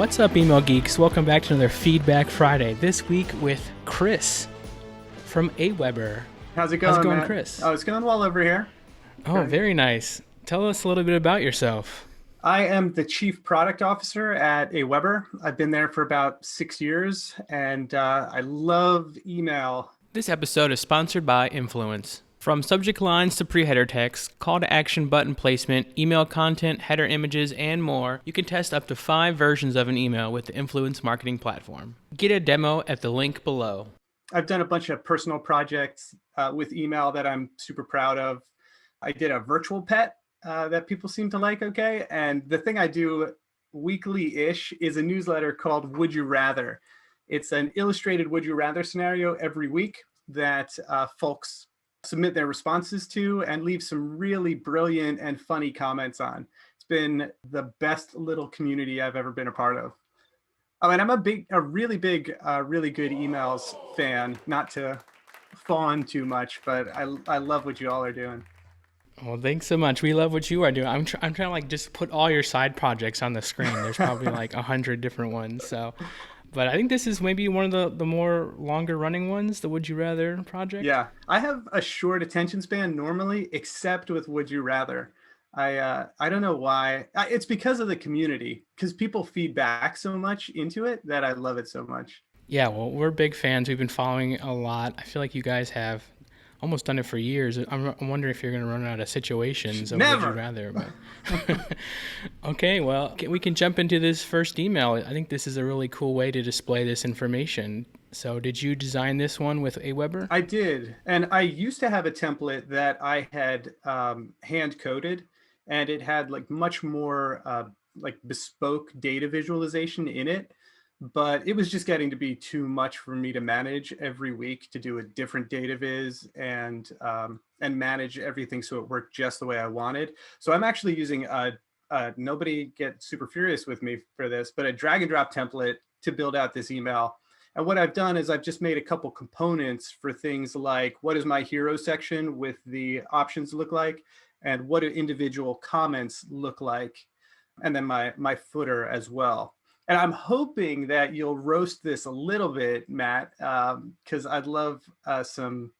What's up, Email Geeks? Welcome back to another Feedback Friday. This week with Chris from AWeber. How's it going, Matt? Chris? Oh, it's going well over here. Oh, very nice. Tell us a little bit about yourself. I am the Chief Product Officer at AWeber. I've been there for about 6 years, and I love email. This episode is sponsored by Influence. From subject lines to pre-header text, call to action button placement, email content, header images, and more, you can test up to 5 versions of an email with the Influence marketing platform. Get a demo at the link below. I've done a bunch of personal projects with email that I'm super proud of. I did a virtual pet that people seem to like, okay? And the thing I do weekly-ish is a newsletter called Would You Rather. It's an illustrated Would You Rather scenario every week that folks submit their responses to and leave some really brilliant and funny comments on. It's been the best little community I've ever been a part of. Oh, and I'm a really big, really good emails fan, not to fawn too much, but I love what you all are doing. Well, thanks so much. We love what you are doing. I'm trying to like just put all your side projects on the screen. There's probably like 100 different ones. So, but I think this is maybe one of the more longer running ones, the Would You Rather project. Yeah, I have a short attention span normally, except with Would You Rather. I don't know why. It's because of the community, because people feed back so much into it that I love it so much. Yeah, well, we're big fans. We've been following a lot. I feel like you guys have almost done it for years. I'm wondering if you're going to run out of situations. Never. Would you rather? But okay, well, we can jump into this first email. I think this is a really cool way to display this information. So did you design this one with AWeber? I did. And I used to have a template that I had hand-coded, and it had like much more like bespoke data visualization in it. But it was just getting to be too much for me to manage every week to do a different data viz and manage everything so it worked just the way I wanted. So I'm actually using nobody get super furious with me for this, but a drag and drop template to build out this email. And what I've done is I've just made a couple components for things like, what does my hero section with the options look like? And what do individual comments look like? And then my footer as well. And I'm hoping that you'll roast this a little bit, Matt, because I'd love some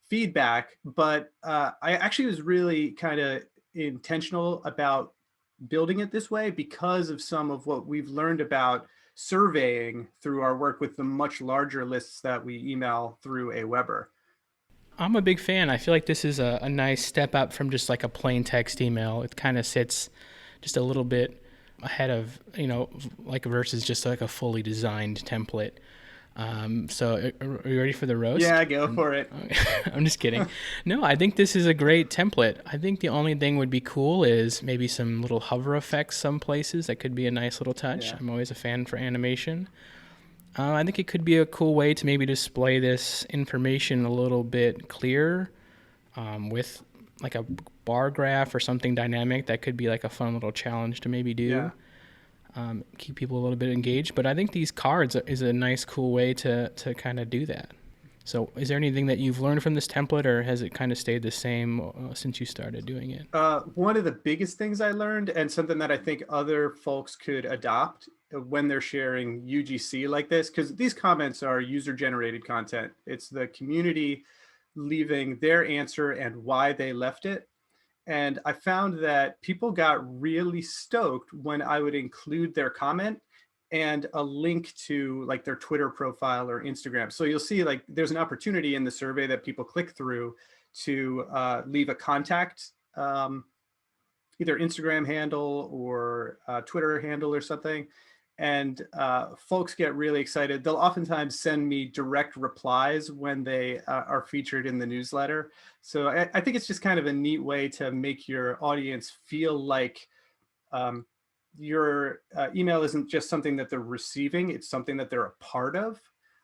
feedback. But I actually was really kind of intentional about building it this way because of some of what we've learned about surveying through our work with the much larger lists that we email through AWeber. I'm a big fan. I feel like this is a nice step up from just like a plain text email. It kind of sits just a little bit ahead of, like versus just like a fully designed template. So are you ready for the roast? Yeah, go for it. I'm just kidding. No, I think this is a great template. I think the only thing would be cool is maybe some little hover effects some places. That could be a nice little touch. Yeah. I'm always a fan for animation. I think it could be a cool way to maybe display this information a little bit clearer with like a bar graph or something dynamic. That could be like a fun little challenge to maybe do. Yeah. Keep people a little bit engaged. But I think these cards is a nice, cool way to kind of do that. So is there anything that you've learned from this template, or has it kind of stayed the same since you started doing it? One of the biggest things I learned, and something that I think other folks could adopt when they're sharing UGC like this, because these comments are user-generated content. It's the community leaving their answer and why they left it. And I found that people got really stoked when I would include their comment and a link to like their Twitter profile or Instagram. So you'll see like there's an opportunity in the survey that people click through to leave a contact, either Instagram handle or Twitter handle or something. And folks get really excited. They'll oftentimes send me direct replies when they are featured in the newsletter. So I think it's just kind of a neat way to make your audience feel like your email isn't just something that they're receiving, it's something that they're a part of.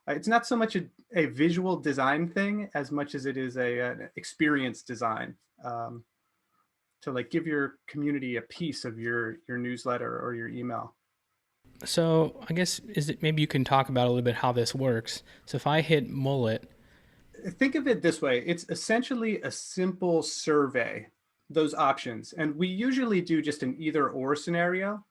It's not so much a visual design thing as much as it is an experience design to like give your community a piece of your newsletter or your email. So I guess maybe you can talk about a little bit how this works. So if I hit mullet. Think of it this way. It's essentially a simple survey, those options. And we usually do just an either or scenario.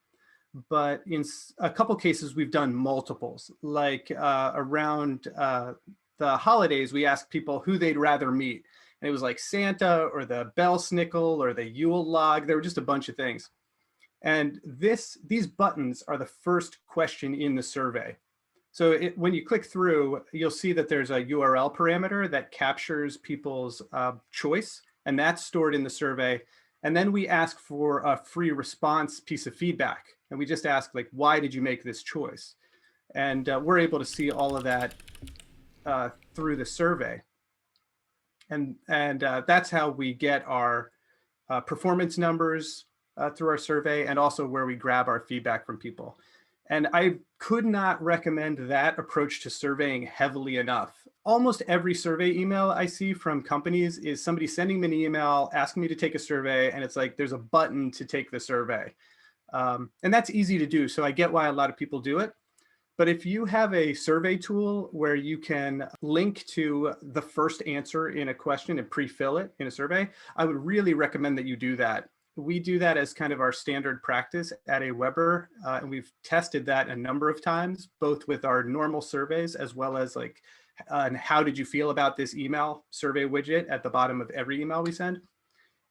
but in a couple cases, we've done multiples. Like around the holidays, we asked people who they'd rather meet. And it was like Santa or the bell snickle or the Yule log. There were just a bunch of things. And these buttons are the first question in the survey. So when you click through, you'll see that there's a URL parameter that captures people's choice, and that's stored in the survey. And then we ask for a free response piece of feedback. And we just ask, like, why did you make this choice? And we're able to see all of that through the survey. And that's how we get our performance numbers through our survey, and also where we grab our feedback from people. And I could not recommend that approach to surveying heavily enough. Almost every survey email I see from companies is somebody sending me an email asking me to take a survey, and it's like there's a button to take the survey. And that's easy to do, so I get why a lot of people do it. But if you have a survey tool where you can link to the first answer in a question and pre-fill it in a survey, I would really recommend that you do that. We do that as kind of our standard practice at AWeber, and we've tested that a number of times, both with our normal surveys as well as like, how did you feel about this email survey widget at the bottom of every email we send.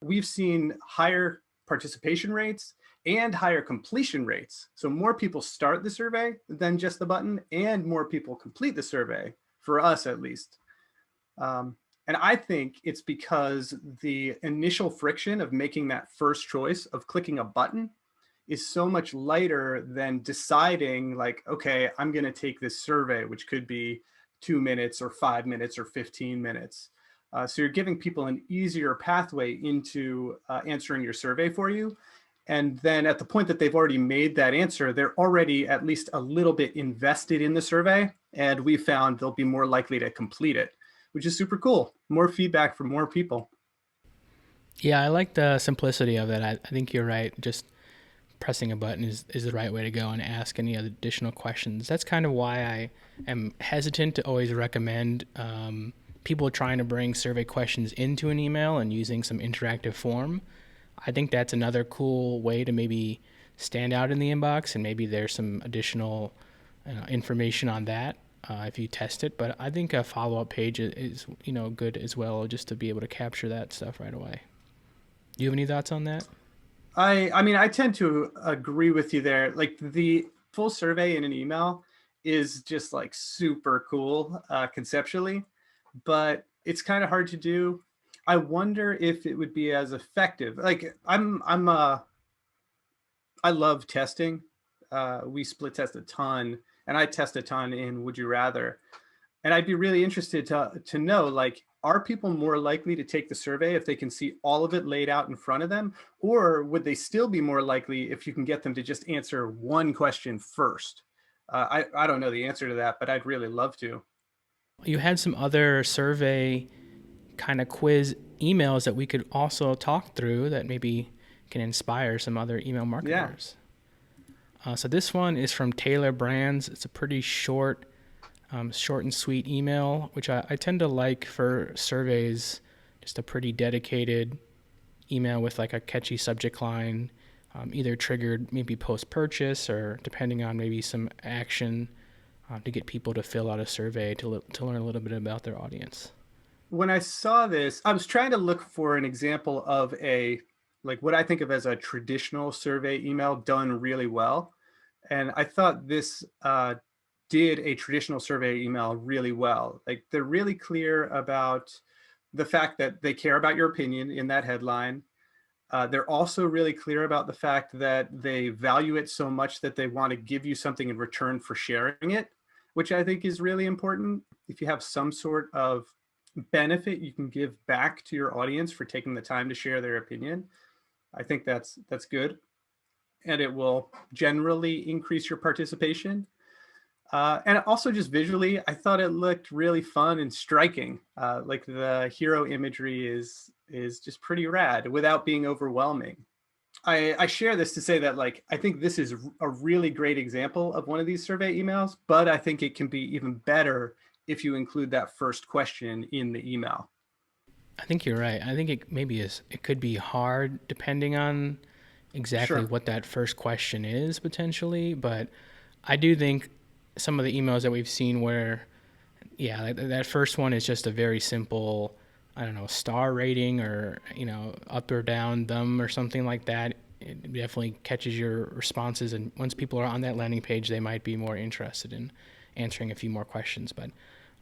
We've seen higher participation rates and higher completion rates. So more people start the survey than just the button, and more people complete the survey, for us at least. And I think it's because the initial friction of making that first choice of clicking a button is so much lighter than deciding like, okay, I'm going to take this survey, which could be 2 minutes or 5 minutes or 15 minutes. So you're giving people an easier pathway into answering your survey for you. And then at the point that they've already made that answer, they're already at least a little bit invested in the survey. And we found they'll be more likely to complete it, which is super cool. More feedback from more people. Yeah, I like the simplicity of that. I think you're right. Just pressing a button is the right way to go and ask any additional questions. That's kind of why I am hesitant to always recommend people trying to bring survey questions into an email and using some interactive form. I think that's another cool way to maybe stand out in the inbox, and maybe there's some additional information on that if you test it. But I think a follow-up page is good as well, just to be able to capture that stuff right away. Do you have any thoughts on that? I mean, I tend to agree with you there. Like the full survey in an email is just like super cool conceptually, but it's kind of hard to do. I wonder if it would be as effective. Like I love testing. We split test a ton, and I test a ton in Would You Rather. And I'd be really interested to know, like, are people more likely to take the survey if they can see all of it laid out in front of them? Or would they still be more likely if you can get them to just answer one question first? I don't know the answer to that, but I'd really love to. You had some other survey kind of quiz emails that we could also talk through that maybe can inspire some other email marketers. Yeah. So this one is from Tailor Brands. It's a pretty short and sweet email, which I tend to like for surveys. Just a pretty dedicated email with like a catchy subject line, either triggered maybe post-purchase or depending on maybe some action to get people to fill out a survey to learn a little bit about their audience. When I saw this, I was trying to look for an example of like what I think of as a traditional survey email done really well. And I thought this did a traditional survey email really well. Like they're really clear about the fact that they care about your opinion in that headline. They're also really clear about the fact that they value it so much that they want to give you something in return for sharing it, which I think is really important. If you have some sort of benefit you can give back to your audience for taking the time to share their opinion, I think that's good. And it will generally increase your participation. And also just visually, I thought it looked really fun and striking. Like the hero imagery is just pretty rad without being overwhelming. I share this to say that like I think this is a really great example of one of these survey emails, but I think it can be even better if you include that first question in the email. I think you're right. I think it could be hard depending on exactly Sure. what that first question is potentially, but I do think some of the emails that we've seen where, yeah, that first one is just a very simple, I don't know, star rating or, up or down, thumb or something like that. It definitely catches your responses. And once people are on that landing page, they might be more interested in answering a few more questions. But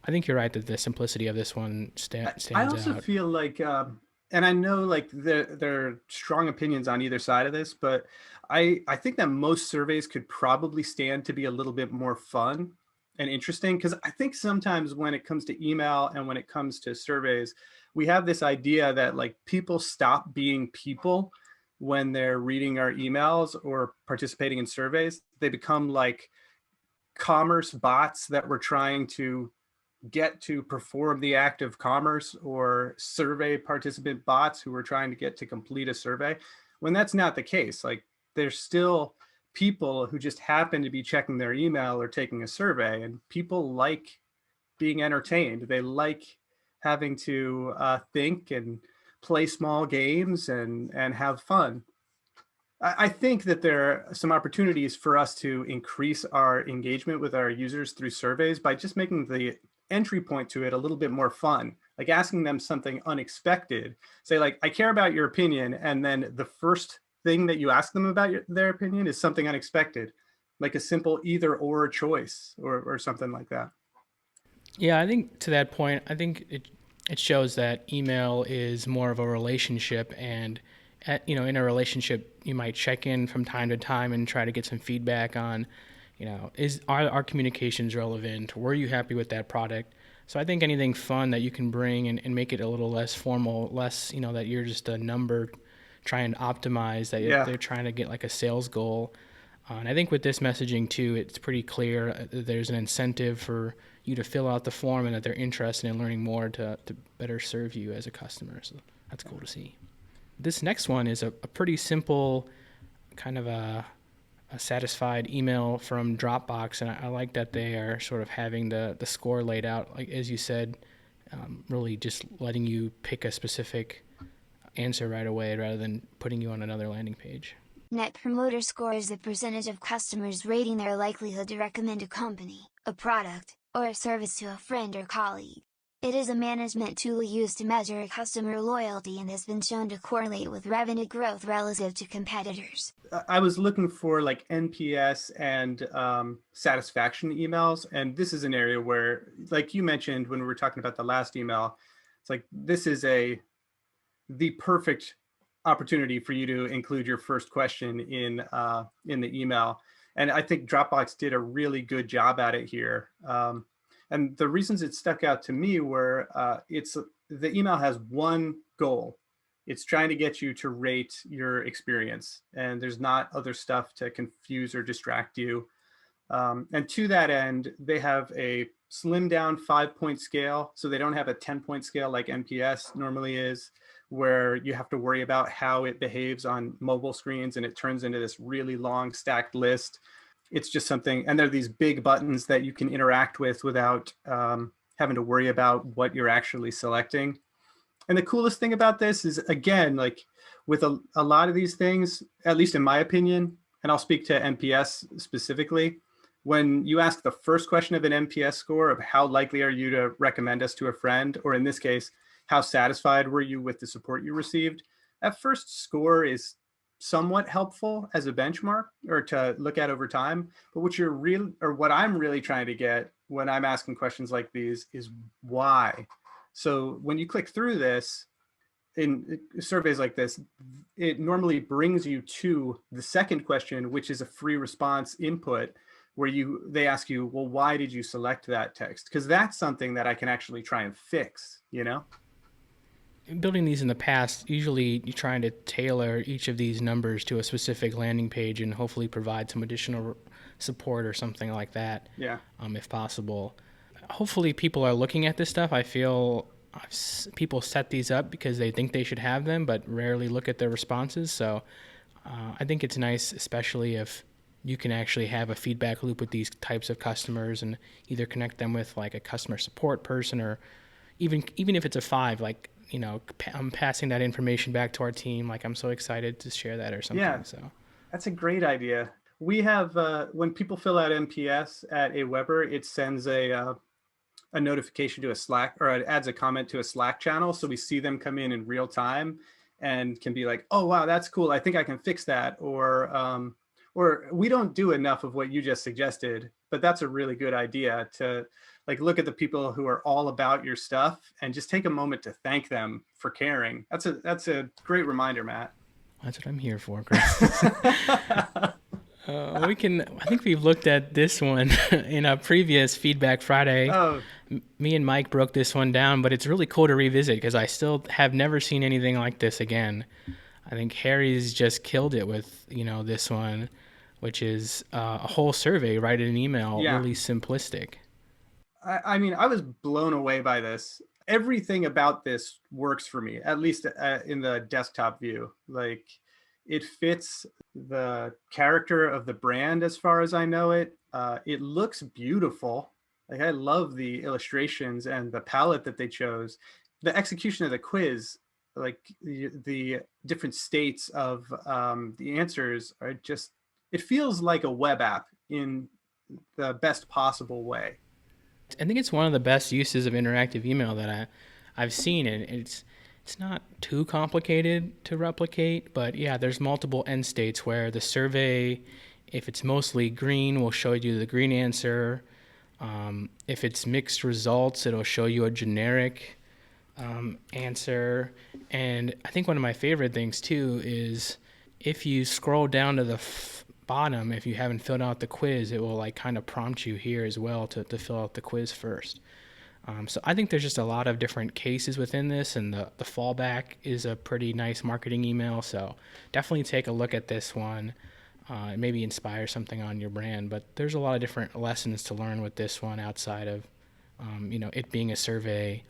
I think you're right that the simplicity of this one I stands also out. feel like, and I know like there are strong opinions on either side of this, but I think that most surveys could probably stand to be a little bit more fun and interesting, because I think sometimes when it comes to email and when it comes to surveys, we have this idea that like people stop being people when they're reading our emails or participating in surveys. They become like commerce bots that we're trying to get to perform the act of commerce, or survey participant bots who are trying to get to complete a survey, when that's not the case. Like, there's still people who just happen to be checking their email or taking a survey, and people like being entertained. They like having to think and play small games and have fun. I think that there are some opportunities for us to increase our engagement with our users through surveys by just making the entry point to it a little bit more fun, like asking them something unexpected. Say, like, I care about your opinion, and then the first thing that you ask them about their opinion is something unexpected, like a simple either or choice, or something like that. Yeah, I think to that point, I think it shows that email is more of a relationship, and in a relationship, you might check in from time to time and try to get some feedback on, is our communications relevant? Were you happy with that product? So I think anything fun that you can bring and make it a little less formal, less that you're just a number trying to optimize, that Yeah. they're trying to get like a sales goal. And I think with this messaging too, it's pretty clear that there's an incentive for you to fill out the form and that they're interested in learning more to better serve you as a customer. So that's cool to see. This next one is a pretty simple kind of a satisfied email from Dropbox. And I like that they are sort of having the score laid out, like as you said, really just letting you pick a specific answer right away rather than putting you on another landing page. Net Promoter Score is the percentage of customers rating their likelihood to recommend a company, a product, or a service to a friend or colleague. It is a management tool used to measure customer loyalty and has been shown to correlate with revenue growth relative to competitors. I was looking for like NPS and satisfaction emails, and this is an area where, like you mentioned when we were talking about the last email, it's like this is the perfect opportunity for you to include your first question in the email. And I think Dropbox did a really good job at it here. And the reasons it stuck out to me were the email has one goal. It's trying to get you to rate your experience, and there's not other stuff to confuse or distract you. And to that end, they have a slimmed down 5-point scale. So they don't have a 10-point scale like NPS normally is, where you have to worry about how it behaves on mobile screens and it turns into this really long stacked list. It's just something, and there are these big buttons that you can interact with without having to worry about what you're actually selecting. And the coolest thing about this is, again, like with a lot of these things, at least in my opinion, and I'll speak to NPS specifically, when you ask the first question of an NPS score of how likely are you to recommend us to a friend, or in this case, how satisfied were you with the support you received, that first score is somewhat helpful as a benchmark or to look at over time. But what I'm really trying to get when I'm asking questions like these is why. So when you click through this, in surveys like this, it normally brings you to the second question, which is a free response input, where they ask you, well, why did you select that text? Because that's something that I can actually try and fix, Building these in the past, usually you're trying to tailor each of these numbers to a specific landing page and hopefully provide some additional support or something like that, Yeah. if possible. Hopefully people are looking at this stuff. I feel people set these up because they think they should have them, but rarely look at their responses. So I think it's nice, especially if you can actually have a feedback loop with these types of customers and either connect them with like a customer support person, or even if it's a 5, like I'm passing that information back to our team. Like, I'm so excited to share that or Yeah, something. So that's a great idea. We have when people fill out NPS at AWeber, it sends a notification to a Slack, or it adds a comment to a Slack channel, so we see them come in real time and can be like, oh wow, that's cool, I think I can fix that. Or we don't do enough of what you just suggested, but that's a really good idea to like look at the people who are all about your stuff and just take a moment to thank them for caring. That's a great reminder, Matt. that's what I'm here for, Chris. I think we've looked at this one in a previous Feedback Friday. Oh, Me and Mike broke this one down, but it's really cool to revisit because I still have never seen anything like this again. I think Harry's just killed it with, this one, which is a whole survey, write in an email, yeah. really simplistic. I mean, I was blown away by this. Everything about this works for me, at least in the desktop view. Like, it fits the character of the brand as far as I know it. It looks beautiful. Like, I love the illustrations and the palette that they chose. The execution of the quiz, like the different states of the answers are just, it feels like a web app in the best possible way. I think it's one of the best uses of interactive email that I've seen, and it's not too complicated to replicate, but yeah, there's multiple end states where the survey, if it's mostly green, will show you the green answer. If it's mixed results, it'll show you a generic answer. And I think one of my favorite things too is if you scroll down to the bottom, if you haven't filled out the quiz, it will like kind of prompt you here as well to fill out the quiz first. So I think there's just a lot of different cases within this, and the fallback is a pretty nice marketing email. So definitely take a look at this one. Maybe inspire something on your brand, but there's a lot of different lessons to learn with this one outside of, it being a survey.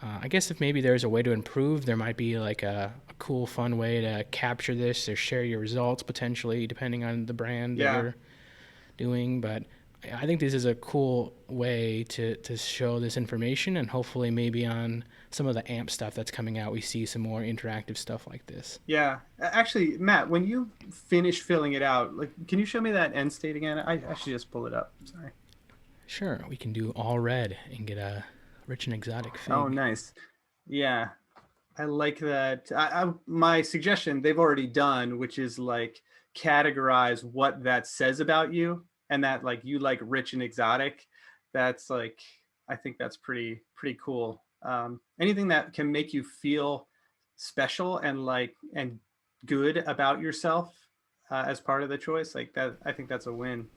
I guess if maybe there's a way to improve, there might be like a cool, fun way to capture this or share your results potentially, depending on the brand that you're doing. But I think this is a cool way to show this information, and hopefully maybe on some of the AMP stuff that's coming out, we see some more interactive stuff like this. Yeah. Actually, Matt, when you finish filling it out, like, can you show me that end state again? I should just pull it up. Sorry. Sure. We can do all red and get a rich and exotic fig. Oh, nice. Yeah. I like that. My suggestion, they've already done, which is like categorize what that says about you, and that like you like rich and exotic. That's like, I think that's pretty cool. Anything that can make you feel special and good about yourself as part of the choice, like that, I think that's a win.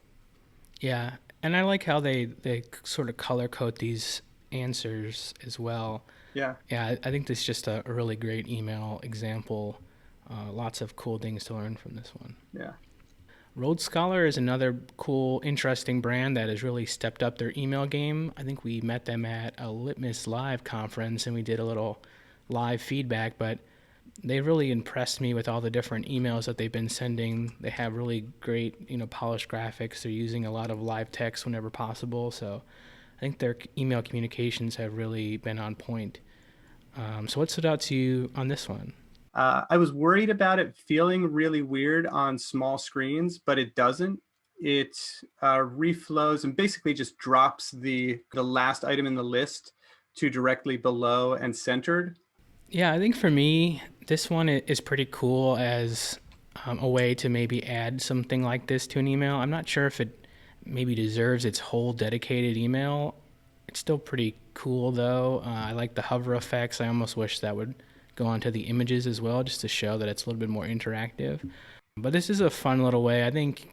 Yeah, and I like how they sort of color code these answers as well. Yeah. I think this is just a really great email example. Lots of cool things to learn from this one. Yeah. Road Scholar is another cool, interesting brand that has really stepped up their email game. I think we met them at a Litmus Live conference and we did a little live feedback, but they really impressed me with all the different emails that they've been sending. They have really great, polished graphics. They're using a lot of live text whenever possible. So I think their email communications have really been on point. So what stood out to you on this one? I was worried about it feeling really weird on small screens, but it doesn't. It reflows and basically just drops the last item in the list to directly below and centered. Yeah, I think for me, this one is pretty cool as a way to maybe add something like this to an email. I'm not sure if it maybe deserves its whole dedicated email. It's still pretty cool, though. I like the hover effects. I almost wish that would go onto the images as well, just to show that it's a little bit more interactive. But this is a fun little way. I think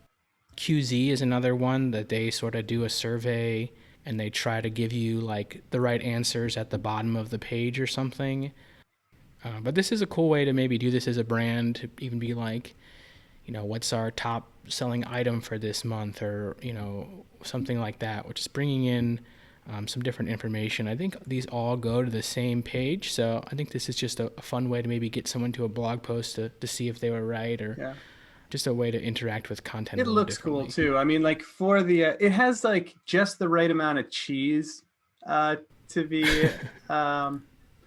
QZ is another one that they sort of do a survey and they try to give you like the right answers at the bottom of the page or something. But this is a cool way to maybe do this as a brand, to even be like, what's our top selling item for this month, or, something like that, which is bringing in some different information. I think these all go to the same page, so I think this is just a fun way to maybe get someone to a blog post to see if they were right, or just a way to interact with content. It looks cool too. I mean, like for the it has like just the right amount of cheese to be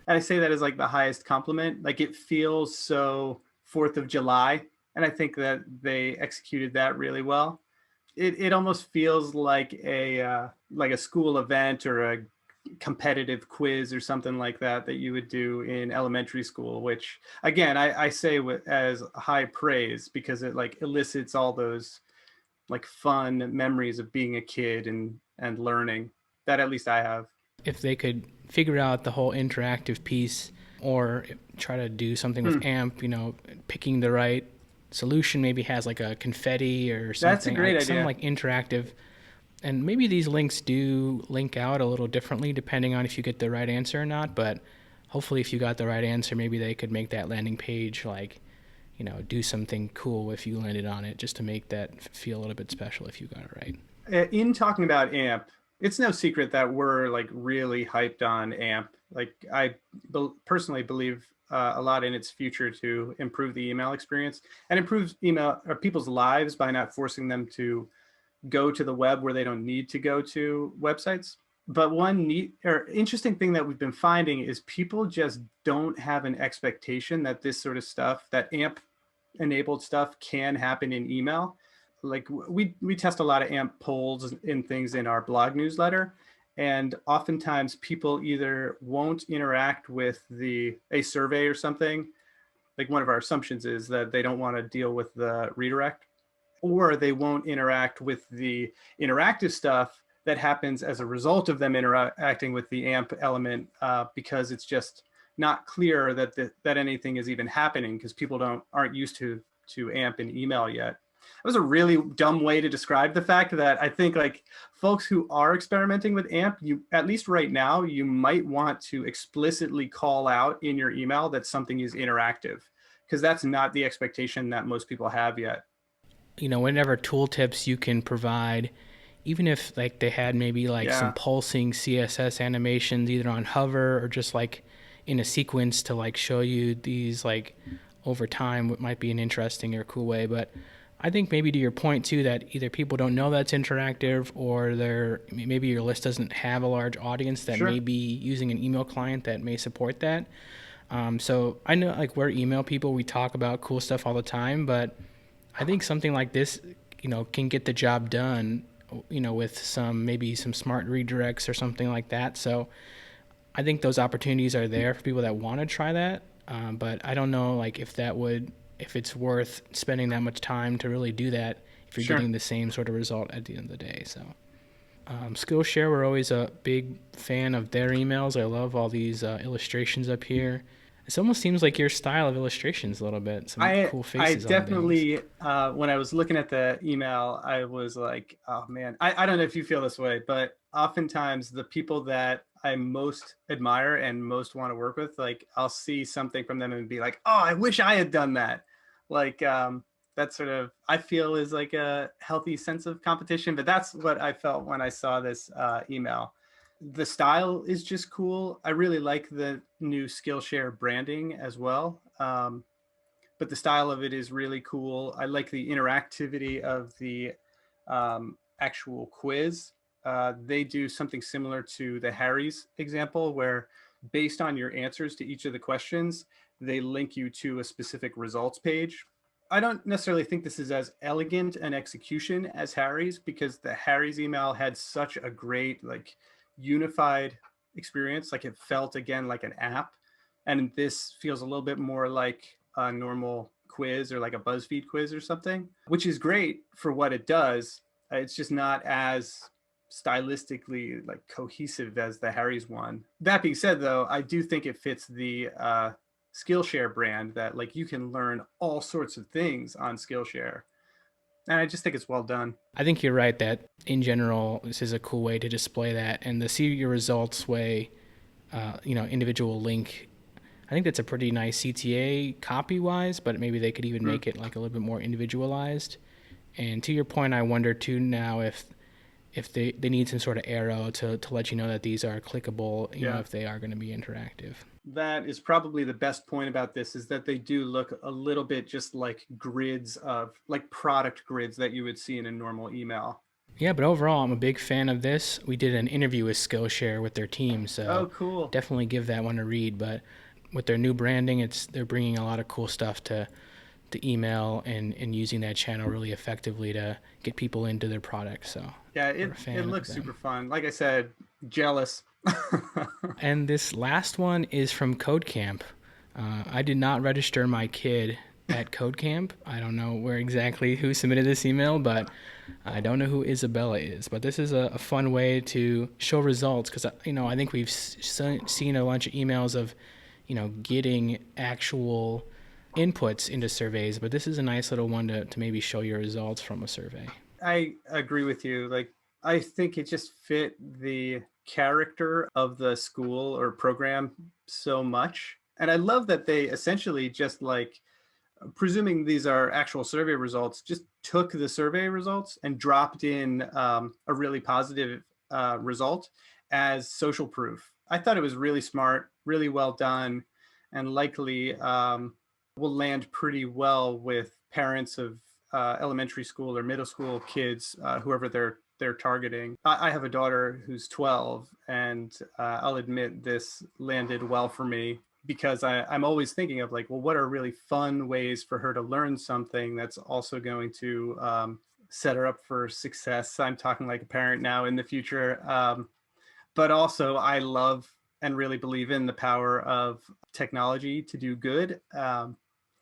And I say that as like the highest compliment. Like it feels so 4th of July. And I think that they executed that really well. It almost feels like a school event or a competitive quiz or something like that you would do in elementary school, which again, I say as high praise because it like elicits all those like fun memories of being a kid and learning that at least I have. If they could figure out the whole interactive piece or try to do something with AMP, picking the right solution, maybe has like a confetti or something. That's a great idea. Something like interactive. And maybe these links do link out a little differently depending on if you get the right answer or not. But hopefully if you got the right answer, maybe they could make that landing page like, do something cool if you landed on it just to make that feel a little bit special if you got it right. In talking about AMP, it's no secret that we're like really hyped on AMP. Like I personally believe a lot in its future to improve the email experience and improve email or people's lives by not forcing them to go to the web where they don't need to go to websites. But one neat or interesting thing that we've been finding is people just don't have an expectation that this sort of stuff, that AMP enabled stuff, can happen in email. Like we test a lot of AMP polls and things in our blog newsletter, and oftentimes people either won't interact with a survey or something. Like one of our assumptions is that they don't want to deal with the redirect, or they won't interact with the interactive stuff that happens as a result of them interacting with the AMP element, because it's just not clear that anything is even happening because people aren't used to AMP in email yet. That was a really dumb way to describe the fact that I think like folks who are experimenting with AMP, you at least right now, you might want to explicitly call out in your email that something is interactive, because that's not the expectation that most people have yet. Whatever tooltips you can provide, even if like they had maybe like some pulsing CSS animations either on hover or just like in a sequence to like show you these like over time, what might be an interesting or cool way. But I think maybe to your point too, that either people don't know that's interactive or maybe your list doesn't have a large audience that may be using an email client that may support that. So I know like we're email people, we talk about cool stuff all the time, but I think something like this, can get the job done, with maybe some smart redirects or something like that. So I think those opportunities are there for people that want to try that. But I don't know, like if it's worth spending that much time to really do that if you're getting the same sort of result at the end of the day. So Skillshare, we're always a big fan of their emails. I love all these illustrations up here. It almost seems like your style of illustrations a little bit. Some cool faces. I definitely, when I was looking at the email, I was like, oh man, I don't know if you feel this way, but oftentimes the people that I most admire and most want to work with, like I'll see something from them and be like, oh, I wish I had done that. Like that sort of, I feel is like a healthy sense of competition, but that's what I felt when I saw this email. The style is just cool. I really like the new Skillshare branding as well. But the style of it is really cool. I like the interactivity of the actual quiz. They do something similar to the Harry's example, where based on your answers to each of the questions, they link you to a specific results page. I don't necessarily think this is as elegant an execution as Harry's, because the Harry's email had such a great like unified experience. Like it felt again like an app, and this feels a little bit more like a normal quiz or like a BuzzFeed quiz or something, which is great for what it does. It's just not as stylistically like cohesive as the Harry's one. That being said, though, I do think it fits the Skillshare brand, that like you can learn all sorts of things on Skillshare. And I just think it's well done. I think you're right that in general, this is a cool way to display that, and the see your results way, individual link. I think that's a pretty nice CTA copy wise, but maybe they could even make it like a little bit more individualized. And to your point, I wonder too now if they need some sort of arrow to let you know that these are clickable, if they are going to be interactive. That is probably the best point about this, is that they do look a little bit just like grids of like product grids that you would see in a normal email. Yeah, but overall, I'm a big fan of this. We did an interview with Skillshare with their team, Oh, so cool. definitely give that one a read. But with their new branding, they're bringing a lot of cool stuff to email and using that channel really effectively to get people into their products. So Yeah, we're a it fan of looks super them. fun. Like I said, jealous. And this last one is from CodeCamp. I did not register my kid at CodeCamp. I don't know where exactly who submitted this email, but I don't know who Isabella is. But this is a fun way to show results because I think we've seen a bunch of emails of getting actual inputs into surveys, but this is a nice little one to maybe show your results from a survey. I agree with you. Like, I think it just fit the character of the school or program so much. And I love that they essentially just like, presuming these are actual survey results, just took the survey results and dropped in a really positive result as social proof. I thought it was really smart, really well done, and likely will land pretty well with parents of elementary school or middle school kids, whoever they're targeting. I have a daughter who's 12, and I'll admit this landed well for me because I'm always thinking of like, well, what are really fun ways for her to learn something that's also going to set her up for success. I'm talking like a parent now in the future. But also I love and really believe in the power of technology to do good.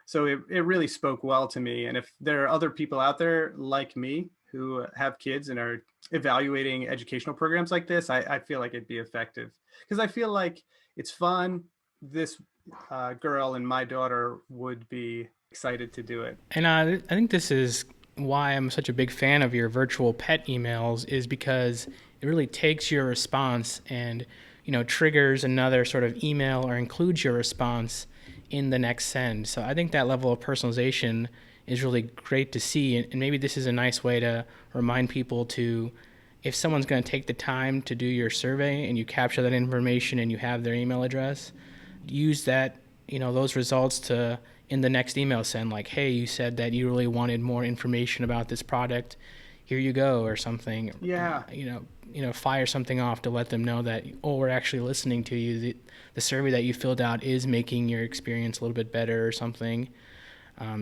So it really spoke well to me. And if there are other people out there like me who have kids and are evaluating educational programs like this, I feel like it'd be effective because I feel like it's fun. This girl and my daughter would be excited to do it. And I think this is why I'm such a big fan of your virtual pet emails is because it really takes your response and triggers another sort of email or includes your response in the next send. So I think that level of personalization is really great to see, and maybe this is a nice way to remind people to, if someone's going to take the time to do your survey and you capture that information and you have their email address, use that, those results to in the next email send, like, hey, you said that you really wanted more information about this product, here you go, or something. Yeah. Fire something off to let them know that, oh, we're actually listening to you. The survey that you filled out is making your experience a little bit better or something.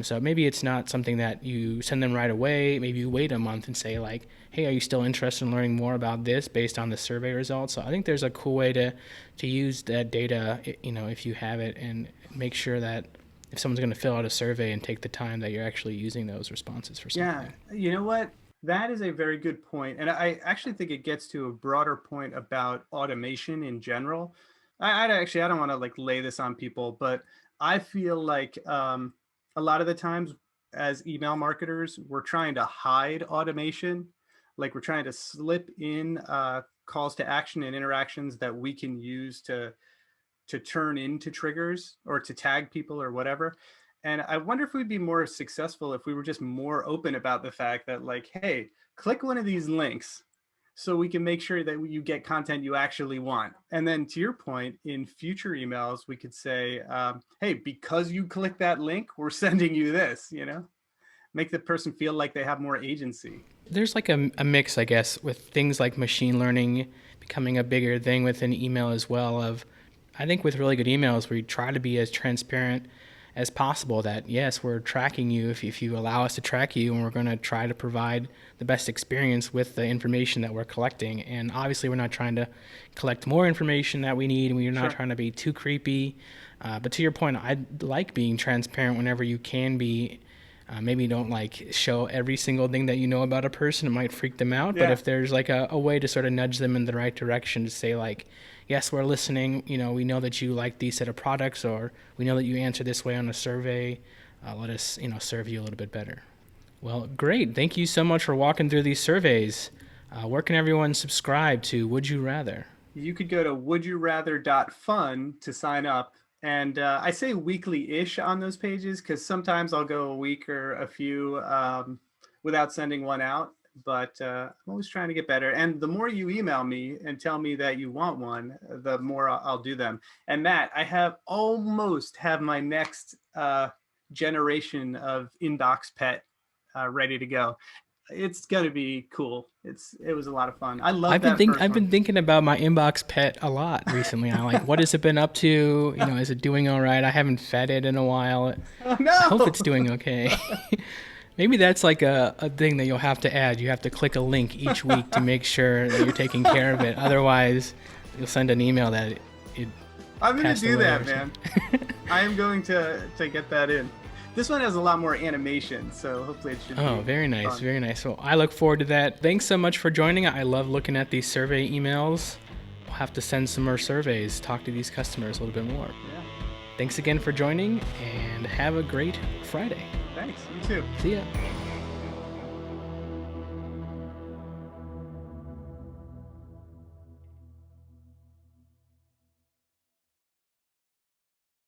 So maybe it's not something that you send them right away. Maybe you wait a month and say like, hey, are you still interested in learning more about this based on the survey results? So I think there's a cool way to use that data, if you have it, and make sure that if someone's going to fill out a survey and take the time that you're actually using those responses for something. Yeah, you know what? That is a very good point. And I actually think it gets to a broader point about automation in general. I don't want to like lay this on people, but I feel like a lot of the times as email marketers, we're trying to hide automation. Like we're trying to slip in calls to action and interactions that we can use to turn into triggers or to tag people or whatever. And I wonder if we'd be more successful if we were just more open about the fact that like, hey, click one of these links so we can make sure that you get content you actually want. And then to your point, in future emails, we could say, hey, because you click that link, we're sending you this, make the person feel like they have more agency. There's like a mix, I guess, with things like machine learning becoming a bigger thing within email as well. I think with really good emails, we try to be as transparent as possible that, yes, we're tracking you if you allow us to track you, and we're going to try to provide the best experience with the information that we're collecting. And obviously, we're not trying to collect more information that we need, and we're not trying to be too creepy. But to your point, I like being transparent whenever you can be. Maybe don't like show every single thing that you know about a person. It might freak them out. Yeah. But if there's like a way to sort of nudge them in the right direction to say like, yes, we're listening. We know that you like these set of products, or we know that you answer this way on a survey. Let us, serve you a little bit better. Well, great. Thank you so much for walking through these surveys. Where can everyone subscribe to Would You Rather? You could go to wouldyourather.fun to sign up. And I say weekly-ish on those pages because sometimes I'll go a week or a few without sending one out. But I'm always trying to get better. And the more you email me and tell me that you want one, the more I'll do them. And Matt, I almost have my next generation of inbox pet ready to go. it's gonna be cool. It was a lot of fun. I love that. I've been thinking about my inbox pet a lot recently. I'm like, what has it been up to? Is it doing all right? I haven't fed it in a while. Oh, no! I hope it's doing okay. Maybe that's like a thing that you'll have to add. You have to click a link each week to make sure that you're taking care of it. Otherwise, you'll send an email that it I'm going to do that, man. I am going to get that in. This one has a lot more animation, so hopefully it should be very nice, fun. very nice. Well, I look forward to that. Thanks so much for joining. I love looking at these survey emails. We'll have to send some more surveys, talk to these customers a little bit more. Yeah. Thanks again for joining, and have a great Friday. Thanks. You too. See ya.